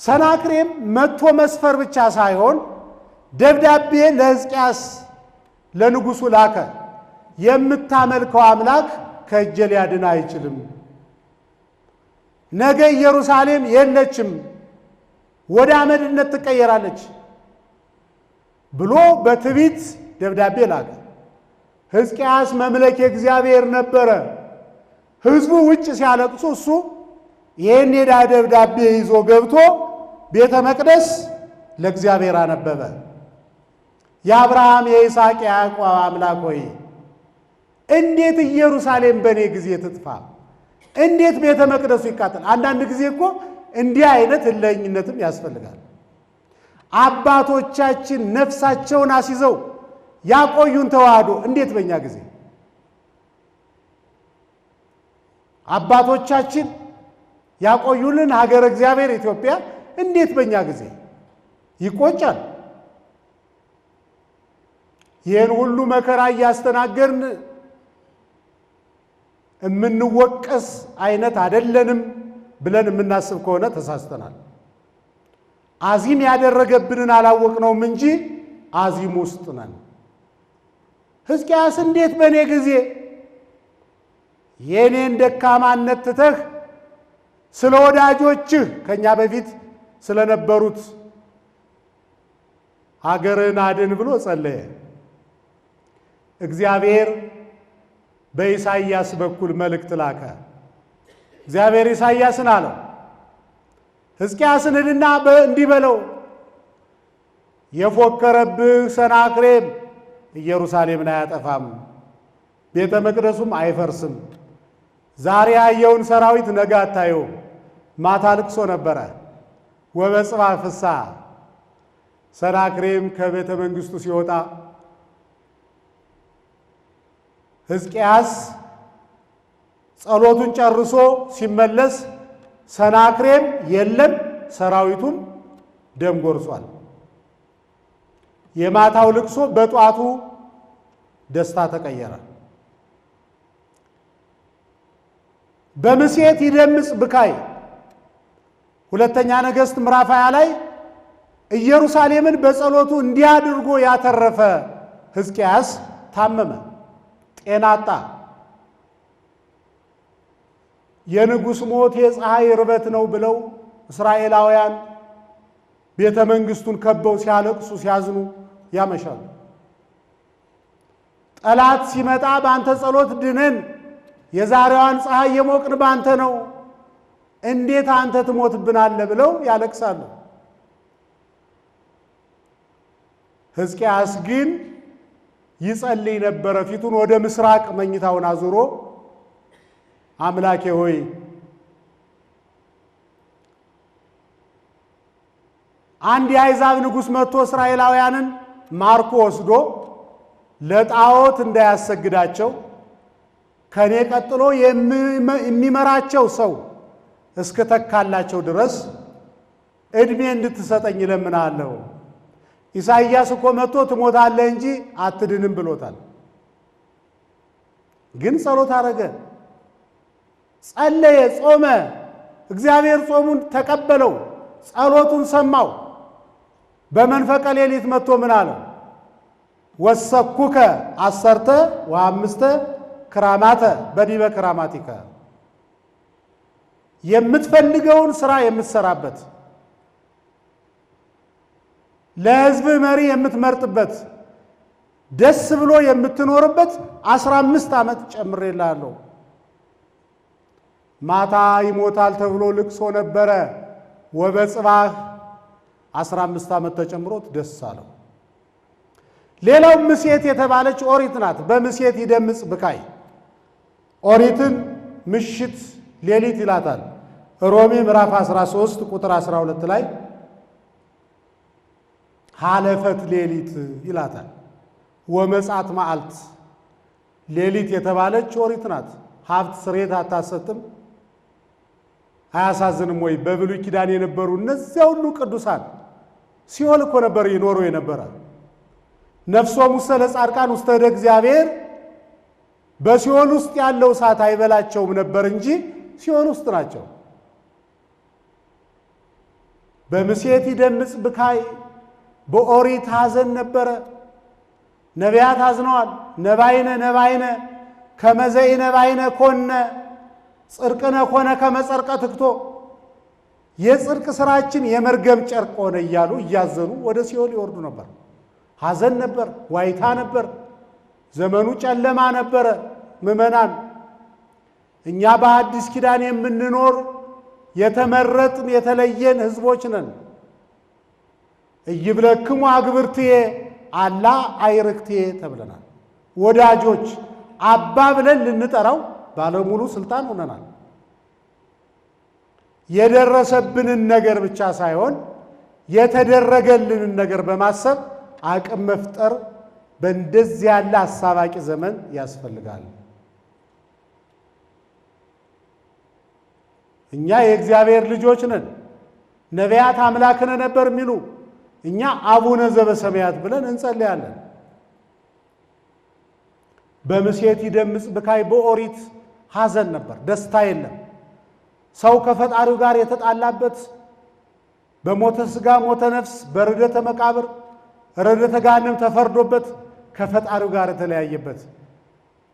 Speaker 1: ሰናክሬም መጥቶ መስፈር ብቻ ሳይሆን ደብዳቤ ለሕዝቅያስ ለንጉሡ ላከ። የምታመልከው አምላክ ከእጄ ሊያድን አይችልም፣ ነገ ኢየሩሳሌም የለችም፣ ወደ አመድነት ትቀየራለች ብሎ በትዕቢት ደብዳቤ ላከ። ሕዝቅያስ መምለክ የእግዚአብሔር ነበረ። ሕዝቡ ውጭ ሲያለቅሱ እሱ ይህን የዳ ደብዳቤ ይዞ ገብቶ ቤተ መቅደስ ለእግዚአብሔር አነበበ። የአብርሃም የይስሐቅ የያዕቆብ አምላክ ሆይ እንዴት ኢየሩሳሌም በእኔ ጊዜ ትጥፋ? እንዴት ቤተ መቅደሱ ይቃጠል? አንዳንድ ጊዜ እኮ እንዲህ አይነት እልህኝነትም ያስፈልጋል። አባቶቻችን ነፍሳቸውን አስይዘው ያቆዩን ተዋህዶ እንዴት በእኛ ጊዜ? አባቶቻችን ያቆዩልን ሀገረ እግዚአብሔር ኢትዮጵያ እንዴት በእኛ ጊዜ ይቆጫል? ይህን ሁሉ መከራ እያስተናገርን የምንወቀስ አይነት አይደለንም ብለን የምናስብ ከሆነ ተሳስተናል። አዚም ያደረገብንን አላወቅነውም እንጂ አዚም ውስጥ ነን። ሕዝቅያስ እንዴት በእኔ ጊዜ የእኔን ደካማነት ትተህ ስለ ወዳጆችህ ከእኛ በፊት ስለነበሩት ሀገርን አድን ብሎ ጸለየ። እግዚአብሔር በኢሳይያስ በኩል መልእክት ላከ። እግዚአብሔር ኢሳይያስን አለው፣ ሕዝቅያስን ሂድና እንዲህ በለው፣ የፎከረብህ ሰናክሬም ኢየሩሳሌምን አያጠፋም፣ ቤተ መቅደሱም አይፈርስም። ዛሬ ያየውን ሰራዊት ነገ አታየውም። ማታ ልቅሶ ነበረ። ወበጽባ ፍስሐ ሰናክሬም ከቤተ መንግሥቱ ሲወጣ ሕዝቅያስ ጸሎቱን ጨርሶ ሲመለስ ሰናክሬም የለም፣ ሰራዊቱም ደም ጎርሷል። የማታው ልቅሶ በጧቱ ደስታ ተቀየረ። በምሴት ይደምጽ ብካይ ሁለተኛ ነገሥት ምዕራፍ 20 ላይ ኢየሩሳሌምን በጸሎቱ እንዲህ አድርጎ ያተረፈ ሕዝቅያስ ታመመ፣ ጤና አጣ። የንጉሥ ሞት የፀሐይ ርበት ነው ብለው እስራኤላውያን ቤተ መንግሥቱን ከበው ሲያለቅሱ ሲያዝኑ ያመሻሉ። ጠላት ሲመጣ በአንተ ጸሎት ድነን የዛሬዋን ፀሐይ የሞቅን ባንተ ነው፣ እንዴት አንተ ትሞትብናለህ ብለው ያለቅሳሉ። ሕዝቅያስ ግን ይጸልይ ነበረ። ፊቱን ወደ ምስራቅ መኝታውን አዙሮ አምላኬ ሆይ አንድ የአሕዛብ ንጉሥ መጥቶ እስራኤላውያንን ማርኮ ወስዶ ለጣዖት እንዳያሰግዳቸው ከኔ ቀጥሎ የሚመራቸው ሰው እስከተካላቸው ድረስ ዕድሜ እንድትሰጠኝ እለምናለሁ። ኢሳይያስ እኮ መጥቶ ትሞታለህ እንጂ አትድንም ብሎታል። ግን ጸሎት አረገ፣ ጸለየ፣ ጾመ። እግዚአብሔር ጾሙን ተቀበለው፣ ጸሎቱን ሰማው። በመንፈቀ ሌሊት መጥቶ ምን አለው? ወሰኩከ 10 ወ5 ክራማተ በዲበ ክራማቲከ፣ የምትፈልገውን ስራ የምትሰራበት ለሕዝብ መሪ የምትመርጥበት ደስ ብሎ የምትኖርበት 15 ዓመት ጨምሬልሃለሁ። ማታ ይሞታል ተብሎ ልቅሶ ነበረ። ወበጽባህ 15 ዓመት ተጨምሮት ደስ አለው። ሌላው ምሴት የተባለች ኦሪት ናት። በምሴት ይደምጽ ብካይ፣ ኦሪትን ምሽት ሌሊት ይላታል። ሮሜ ምዕራፍ 13 ቁጥር 12 ላይ ሀለፈት ሌሊት ይላታል። ወመጻት መዓልት ሌሊት የተባለች ኦሪት ናት። ሀብት ስሬት አታሰጥም። አያሳዝንም ወይ? በብሉይ ኪዳን የነበሩ እነዚያ ሁሉ ቅዱሳን ሲኦል እኮ ነበር ይኖሩ የነበረ። ነፍሶሙ ውስተ ለጻድቃን ውስተ እደ እግዚአብሔር፣ በሲኦል ውስጥ ያለው እሳት አይበላቸውም ነበር እንጂ ሲኦል ውስጥ ናቸው። በምሴት ይደምጽ ብካይ፣ በኦሪት ሐዘን ነበረ። ነቢያት አዝነዋል። ነባይነ ነባይነ ከመዘይ ነባይነ ኮነ ጽርቅነ ኮነ ከመጸርቀ ትክቶ፣ የጽርቅ ስራችን የመርገም ጨርቅ ሆነ እያሉ እያዘኑ ወደ ሲኦል ይወርዱ ነበር። ሐዘን ነበር፣ ዋይታ ነበር፣ ዘመኑ ጨለማ ነበረ። ምዕመናን፣ እኛ በአዲስ ኪዳን የምንኖር የተመረጥን የተለየን ህዝቦች ነን። እይብለክሙ አግብርትዬ አላ አይርክትዬ ተብለናል። ወዳጆች አባ ብለን ልንጠራው ባለሙሉ ስልጣን ሆነናል። የደረሰብንን ነገር ብቻ ሳይሆን የተደረገልንን ነገር በማሰብ አቅም መፍጠር በእንደዚህ ያለ አሳባቂ ዘመን ያስፈልጋል። እኛ የእግዚአብሔር ልጆች ነን። ነቢያት አምላክነ ነበር የሚሉ እኛ አቡነ ዘበሰማያት ብለን እንጸልያለን። በምሴት ይደምጽ ብካይ፣ በኦሪት ሐዘን ነበር፣ ደስታ የለም። ሰው ከፈጣሪው ጋር የተጣላበት በሞተ ሥጋ ሞተ ነፍስ፣ በርደተ መቃብር ረደተ ገሃነም ተፈርዶበት ከፈጣሪው ጋር የተለያየበት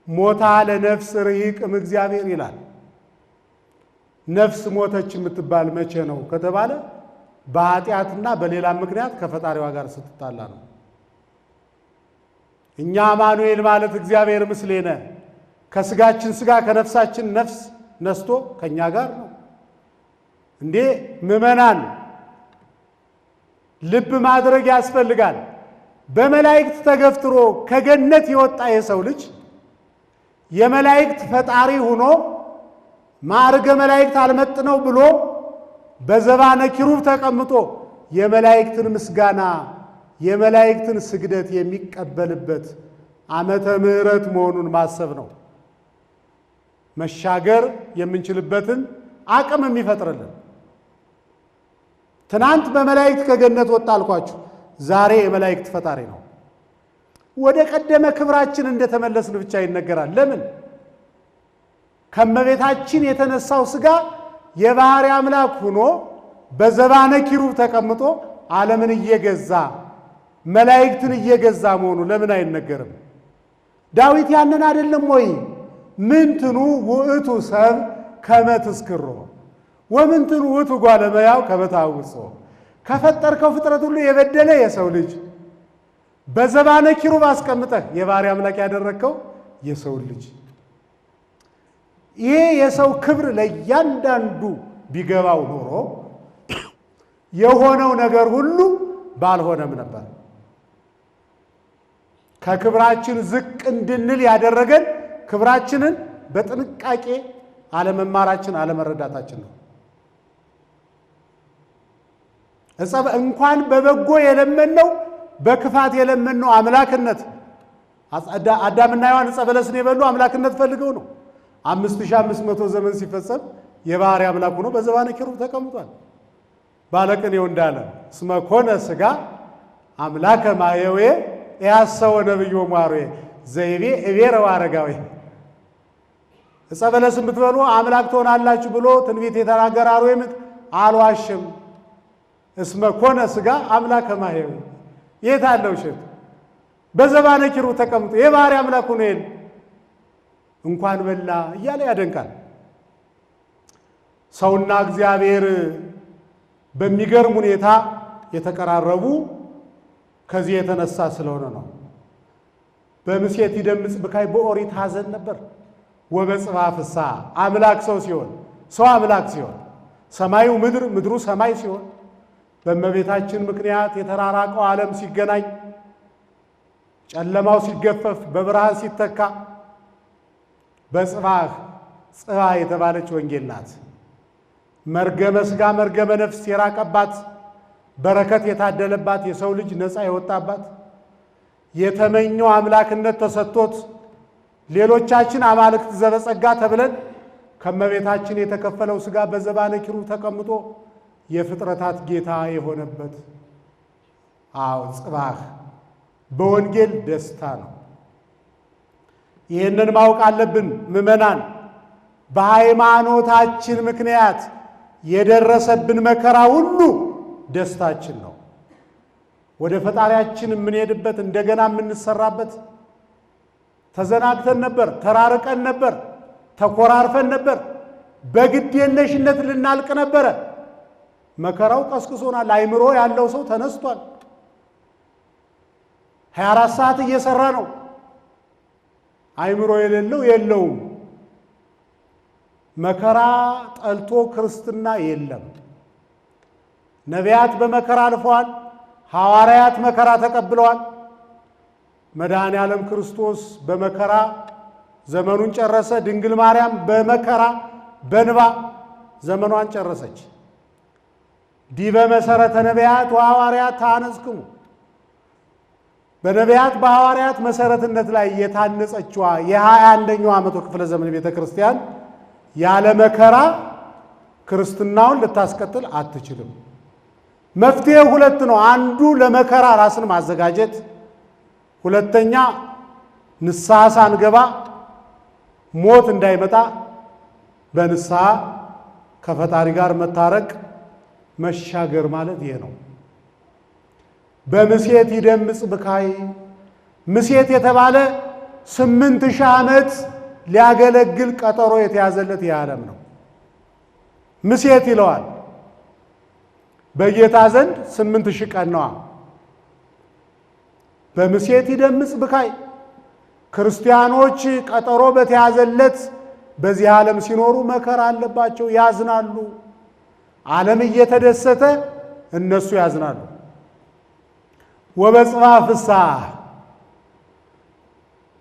Speaker 1: ሞታ ለነፍስ ርሂቅም እግዚአብሔር ይላል። ነፍስ ሞተች የምትባል መቼ ነው ከተባለ በኃጢአትና በሌላ ምክንያት ከፈጣሪዋ ጋር ስትጣላ ነው። እኛ አማኑኤል ማለት እግዚአብሔር ምስሌነ፣ ከስጋችን ስጋ ከነፍሳችን ነፍስ ነስቶ ከኛ ጋር ነው። እንዴ ምዕመናን ልብ ማድረግ ያስፈልጋል። በመላእክት ተገፍትሮ ከገነት የወጣ የሰው ልጅ የመላእክት ፈጣሪ ሆኖ ማዕርገ መላእክት አልመጥነው ብሎ በዘባነ ኪሩብ ተቀምጦ የመላእክትን ምስጋና የመላእክትን ስግደት የሚቀበልበት ዓመተ ምሕረት መሆኑን ማሰብ ነው። መሻገር የምንችልበትን አቅም የሚፈጥርልን። ትናንት በመላእክት ከገነት ወጣ አልኳችሁ፣ ዛሬ የመላእክት ፈጣሪ ነው። ወደ ቀደመ ክብራችን እንደተመለስን ብቻ ይነገራል። ለምን? ከመቤታችን የተነሳው ሥጋ የባህሪ አምላክ ሆኖ በዘባነ ኪሩብ ተቀምጦ ዓለምን እየገዛ መላእክትን እየገዛ መሆኑ ለምን አይነገርም? ዳዊት ያንን አይደለም ወይ? ምንትኑ ውእቱ ሰብ ከመ ትስክሮ ወምንትኑ ውእቱ እጓለ እመሕያው ከመ ታውጾ ከፈጠርከው ፍጥረት ሁሉ የበደለ የሰው ልጅ በዘባነ ኪሩብ አስቀምጠህ የባሕርይ አምላክ ያደረግከው የሰው ልጅ። ይሄ የሰው ክብር ለእያንዳንዱ ቢገባው ኖሮ የሆነው ነገር ሁሉ ባልሆነም ነበር። ከክብራችን ዝቅ እንድንል ያደረገን ክብራችንን በጥንቃቄ አለመማራችን አለመረዳታችን ነው። እንኳን በበጎ የለመነው በክፋት የለመነው አምላክነት አዳምና ሔዋን ዕፀ በለስን የበሉ አምላክነት ፈልገው ነው። 5500 ዘመን ሲፈጸም የባሕርይ አምላክ ሆኖ በዘባነ ኪሩብ ተቀምጧል። ባለቅኔው እንዳለ እስመ ኮነ ሥጋ አምላከ ማየዌ ያሰወ ነብዩ ማሩ ዘይቤ እቤረ ወአረጋዊ ዕፀ በለስን ብትበሉ አምላክ ትሆናላችሁ ብሎ ትንቢት የተናገረ አርዌ አልዋሽም። እስመ ኮነ ሥጋ አምላከ ማየዌ የት አለው እሸት በዘባነ ኪሩብ ተቀምጦ የባሕርይ አምላክ ሆኖ እንኳን በላ እያለ ያደንቃል። ሰውና እግዚአብሔር በሚገርም ሁኔታ የተቀራረቡ ከዚህ የተነሳ ስለሆነ ነው። በምሴት ይደምጽ ብካይ በኦሪት ሐዘን ነበር። ወበጽባ ፍስሐ አምላክ ሰው ሲሆን ሰው አምላክ ሲሆን ሰማዩ ምድር ምድሩ ሰማይ ሲሆን በእመቤታችን ምክንያት የተራራቀው ዓለም ሲገናኝ ጨለማው ሲገፈፍ በብርሃን ሲተካ በጽባህ ጽባ የተባለች ወንጌል ናት። መርገመ ሥጋ መርገመ ነፍስ የራቀባት በረከት የታደለባት የሰው ልጅ ነፃ የወጣባት የተመኘው አምላክነት ተሰጥቶት ሌሎቻችን አማልክት ዘበጸጋ ተብለን ከእመቤታችን የተከፈለው ሥጋ በዘባነ ኪሩብ ተቀምጦ የፍጥረታት ጌታ የሆነበት ጽባህ በወንጌል ደስታ ነው። ይህንን ማወቅ አለብን ምዕመናን። በሃይማኖታችን ምክንያት የደረሰብን መከራ ሁሉ ደስታችን ነው። ወደ ፈጣሪያችን የምንሄድበት እንደገና የምንሰራበት። ተዘናግተን ነበር፣ ተራርቀን ነበር፣ ተኮራርፈን ነበር፣ በግድ የለሽነት ልናልቅ ነበረ። መከራው ቀስቅሶናል። አይምሮ ያለው ሰው ተነስቷል። 24 ሰዓት እየሰራ ነው። አይምሮ የሌለው የለውም። መከራ ጠልቶ ክርስትና የለም። ነቢያት በመከራ አልፈዋል። ሐዋርያት መከራ ተቀብለዋል። መድኃኔ ዓለም ክርስቶስ በመከራ ዘመኑን ጨረሰ። ድንግል ማርያም በመከራ በንባ ዘመኗን ጨረሰች። ዲበ መሰረተ ነቢያት ወሐዋርያት ታነጽክሙ በነቢያት በሐዋርያት መሰረትነት ላይ የታነጸችዋ የ21ኛው መቶ ክፍለ ዘመን ቤተ ክርስቲያን ያለ መከራ ክርስትናውን ልታስቀጥል አትችልም። መፍትሄ ሁለት ነው። አንዱ ለመከራ ራስን ማዘጋጀት፣ ሁለተኛ ንስሐ ሳንገባ ሞት እንዳይመጣ በንስሐ ከፈጣሪ ጋር መታረቅ መሻገር ማለት ይሄ ነው። በምሴት ይደምጽ ብካይ ምሴት የተባለ 8000 ዓመት ሊያገለግል ቀጠሮ የተያዘለት የዓለም ነው። ምሴት ይለዋል። በጌታ ዘንድ 8000 ቀን ነዋ። በምሴት ይደምጽ ብካይ ክርስቲያኖች ቀጠሮ በተያዘለት በዚህ ዓለም ሲኖሩ መከራ አለባቸው፣ ያዝናሉ። ዓለም እየተደሰተ እነሱ ያዝናሉ። ወበጽባ ፍስሐ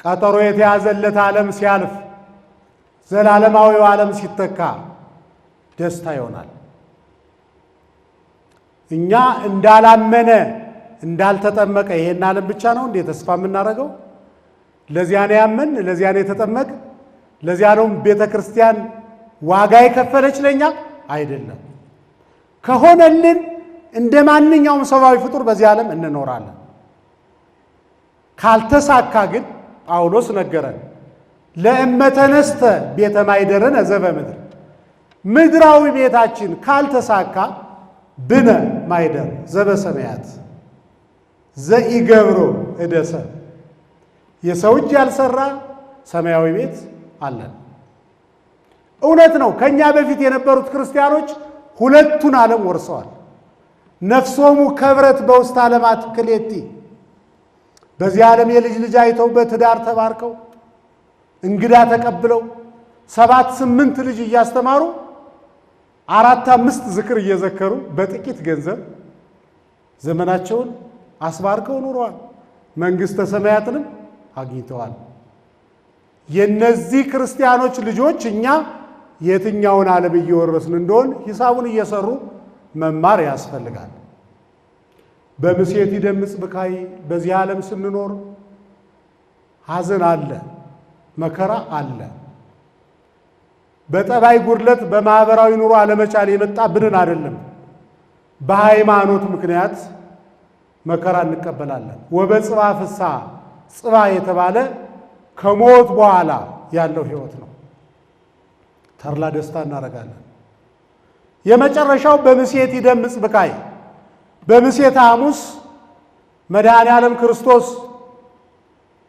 Speaker 1: ቀጠሮ የተያዘለት ዓለም ሲያልፍ ዘላለማዊው ዓለም ሲተካ ደስታ ይሆናል። እኛ እንዳላመነ እንዳልተጠመቀ ይሄን ዓለም ብቻ ነው እንዴ ተስፋ የምናደርገው? ለዚያ ነው ያመን፣ ለዚያ ነው የተጠመቅ፣ ለዚያ ነው ቤተ ክርስቲያን ዋጋ የከፈለች ለኛ አይደለም። ከሆነልን እንደ ማንኛውም ሰብአዊ ፍጡር በዚህ ዓለም እንኖራለን። ካልተሳካ ግን ጳውሎስ ነገረን፣ ለእመተነስተ ቤተ ማይደረነ ዘበምድር ምድራዊ ቤታችን ካልተሳካ ብነ ማይደር ዘበሰማያት ዘኢገብሮ እደሰ የሰው እጅ ያልሰራ ሰማያዊ ቤት አለን። እውነት ነው። ከኛ በፊት የነበሩት ክርስቲያኖች ሁለቱን ዓለም ወርሰዋል። ነፍሶሙ ከብረት በውስተ ዓለማት ክሌቲ፣ በዚህ ዓለም የልጅ ልጅ አይተው በትዳር ተባርከው እንግዳ ተቀብለው 7-8 ልጅ እያስተማሩ 4-5 ዝክር እየዘከሩ በጥቂት ገንዘብ ዘመናቸውን አስባርከው ኑረዋል። መንግሥተ ሰማያትንም አግኝተዋል። የነዚህ ክርስቲያኖች ልጆች እኛ የትኛውን ዓለም እየወረስን እንደሆን ሂሳቡን እየሰሩ መማር ያስፈልጋል። በምሴት ይደምጽ ብካይ፣ በዚህ ዓለም ስንኖር ሐዘን አለ፣ መከራ አለ። በጠባይ ጉድለት በማህበራዊ ኑሮ አለመቻል የመጣብንን አይደለም። በሃይማኖት ምክንያት መከራ እንቀበላለን። ወበጽባ ፍስሐ፣ ጽባ የተባለ ከሞት በኋላ ያለው ሕይወት ነው። ተድላ ደስታ እናደርጋለን። የመጨረሻው በምሴት ይደምጽ ብካይ፣ በምሴተ ሐሙስ መድኃኔ ዓለም ክርስቶስ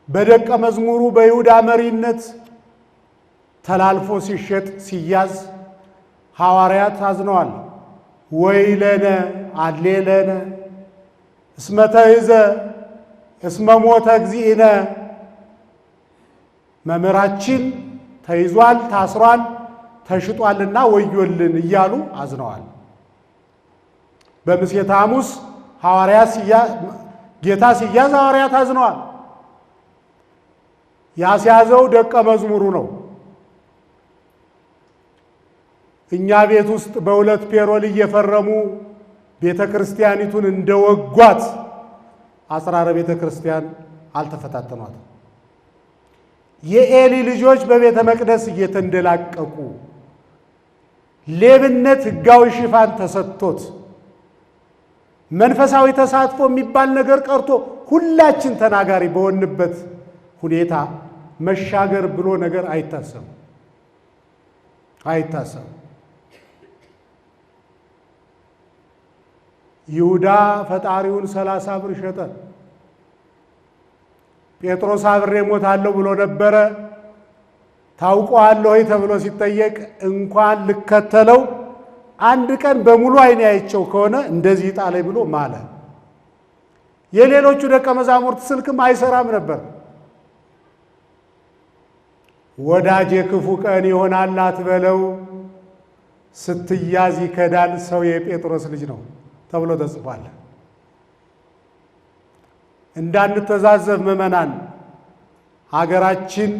Speaker 1: በደቀ መዝሙሩ በይሁዳ መሪነት ተላልፎ ሲሸጥ ሲያዝ ሐዋርያት አዝነዋል። ወይለነ አሌለነ እስመ ተይዘ እስመ ሞተ እግዚእነ፣ መምህራችን ተይዟል፣ ታስሯል፣ ተሽጧልና ወዮልን እያሉ አዝነዋል። በምሴተ ሐሙስ ጌታ ሲያዝ ሐዋርያት አዝነዋል። ያስያዘው ደቀ መዝሙሩ ነው። እኛ ቤት ውስጥ በሁለት ፔሮል እየፈረሙ ቤተ ክርስቲያኒቱን እንደወጓት አጽራረ ቤተ ክርስቲያን አልተፈታተኗትም። የኤሊ ልጆች በቤተ መቅደስ እየተንደላቀቁ ሌብነት ሕጋዊ ሽፋን ተሰጥቶት መንፈሳዊ ተሳትፎ የሚባል ነገር ቀርቶ ሁላችን ተናጋሪ በሆንበት ሁኔታ መሻገር ብሎ ነገር አይታሰብም። ይሁዳ ፈጣሪውን 30 ብር ሸጠ። ጴጥሮስ አብሬ ሞታለሁ ብሎ ነበረ። ታውቀዋለህ ወይ ተብሎ ሲጠየቅ እንኳን ልከተለው አንድ ቀን በሙሉ ዓይኔ አይቼው ከሆነ እንደዚህ ጣለኝ ብሎ ማለ። የሌሎቹ ደቀ መዛሙርት ስልክም አይሰራም ነበር። ወዳጄ ክፉ ቀን ይሆናል አትበለው፣ ስትያዝ ይከዳል፣ ሰው የጴጥሮስ ልጅ ነው ተብሎ ተጽፏል። እንዳንተዛዘብ ምዕመናን፣ ሀገራችን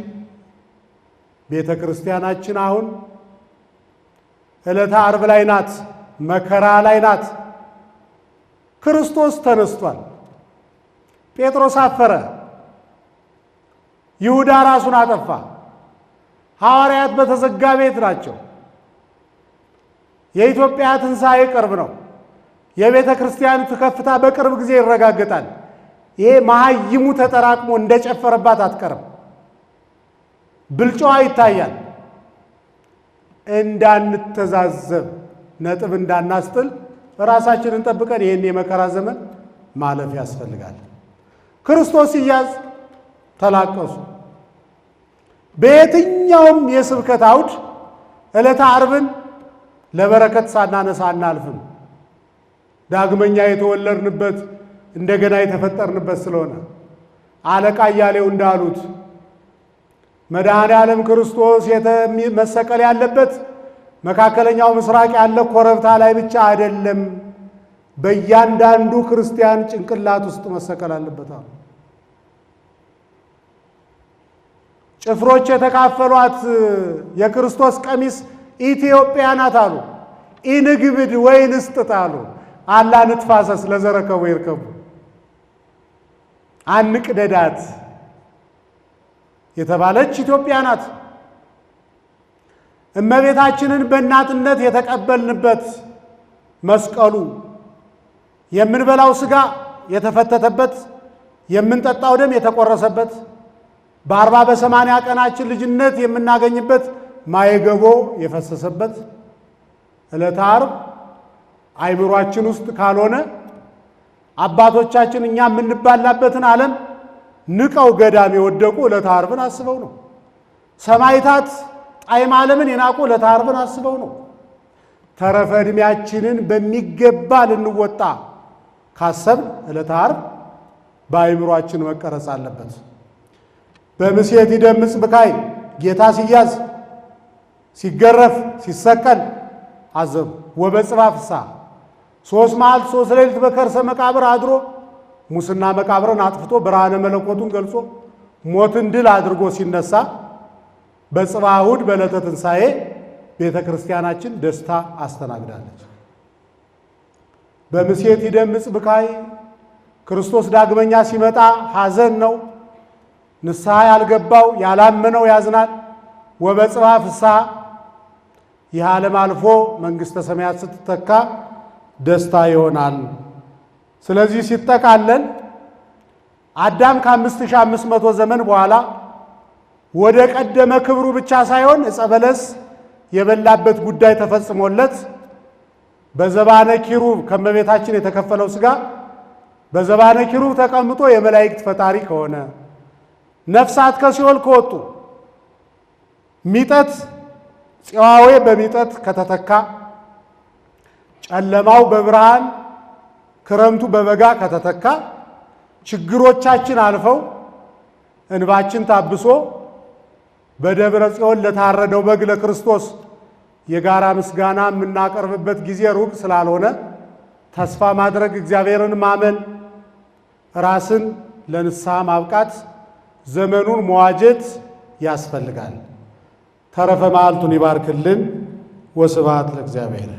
Speaker 1: ቤተ ክርስቲያናችን አሁን ዕለተ ዓርብ ላይ ናት፣ መከራ ላይ ናት። ክርስቶስ ተነስቷል። ጴጥሮስ አፈረ። ይሁዳ ራሱን አጠፋ። ሐዋርያት በተዘጋ ቤት ናቸው። የኢትዮጵያ ትንሣኤ ቅርብ ነው። የቤተ ክርስቲያኒቱ ከፍታ በቅርብ ጊዜ ይረጋገጣል። ይሄ መሃይሙ ተጠራቅሞ እንደጨፈረባት አትቀርም። ብልጫዋ ይታያል። እንዳንተዛዘብ ነጥብ እንዳናስጥል ራሳችንን ጠብቀን ይህን የመከራ ዘመን ማለፍ ያስፈልጋል። ክርስቶስ ሲያዝ ተላቀሱ። በየትኛውም የስብከት አውድ ዕለተ ዓርብን ለበረከት ሳናነሳ አናልፍም። ዳግመኛ የተወለድንበት እንደገና የተፈጠርንበት ስለሆነ አለቃ እያሌው እንዳሉት መድኃኔ ዓለም ክርስቶስ መሰቀል ያለበት መካከለኛው ምስራቅ ያለ ኮረብታ ላይ ብቻ አይደለም፣ በእያንዳንዱ ክርስቲያን ጭንቅላት ውስጥ መሰቀል አለበት አሉ። ጭፍሮች የተካፈሏት የክርስቶስ ቀሚስ ኢትዮጵያ ናት አሉ። ኢንግብድ ወይንስጥጥ አሉ። አላ ንትፋሰስ ለዘረከቡ ይርከቡ፣ አንቅደዳት የተባለች ኢትዮጵያ ናት። እመቤታችንን በእናትነት የተቀበልንበት መስቀሉ፣ የምንበላው ሥጋ የተፈተተበት፣ የምንጠጣው ደም የተቆረሰበት፣ በ40 በ80 ቀናችን ልጅነት የምናገኝበት ማየገቦ የፈሰሰበት ዕለተ ዓርብ አይምሯችን ውስጥ ካልሆነ አባቶቻችን እኛ የምንባላበትን ዓለም ንቀው ገዳም የወደቁ ዕለተ ዓርብን አስበው ነው። ሰማዕታት ጣዕመ ዓለምን የናቁ ዕለተ ዓርብን አስበው ነው። ተረፈ ዕድሜያችንን በሚገባ ልንወጣ ካሰብን ዕለተ ዓርብ በአእምሯችን መቀረጽ አለበት። በምሴት ይደምጽ ብካይ ጌታ ሲያዝ ሲገረፍ ሲሰቀል አዘኑ። ወበጽባ ፍስሐ 3 መዓልት 3 ሌሊት በከርሰ መቃብር አድሮ ሙስና መቃብርን አጥፍቶ ብርሃነ መለኮቱን ገልጾ ሞትን ድል አድርጎ ሲነሳ በጽባ እሑድ በዕለተ ትንሣኤ ቤተ ክርስቲያናችን ደስታ አስተናግዳለች። በምሴት ይደምጽ ብካይ ክርስቶስ ዳግመኛ ሲመጣ ሐዘን ነው። ንስሐ ያልገባው ያላመነው ያዝናል። ወበጽባ ፍስሐ ይህ ዓለም አልፎ መንግሥተ ሰማያት ስትተካ ደስታ ይሆናል። ስለዚህ ሲጠቃለል አዳም ከ5500 ዘመን በኋላ ወደ ቀደመ ክብሩ ብቻ ሳይሆን ዕፀ በለስ የበላበት ጉዳይ ተፈጽሞለት በዘባነ ኪሩብ ከመቤታችን የተከፈለው ሥጋ በዘባነ ኪሩብ ተቀምጦ የመላእክት ፈጣሪ ከሆነ ነፍሳት ከሲኦል ከወጡ ሚጠት ጽዋዌ በሚጠት ከተተካ ጨለማው በብርሃን ክረምቱ በበጋ ከተተካ ችግሮቻችን አልፈው እንባችን ታብሶ በደብረ ጽዮን ለታረደው በግ ለክርስቶስ የጋራ ምስጋና የምናቀርብበት ጊዜ ሩቅ ስላልሆነ ተስፋ ማድረግ፣ እግዚአብሔርን ማመን፣ ራስን ለንስሐ ማብቃት፣ ዘመኑን መዋጀት ያስፈልጋል። ተረፈ መዓልቱን ይባርክልን። ወስብሐት ለእግዚአብሔር።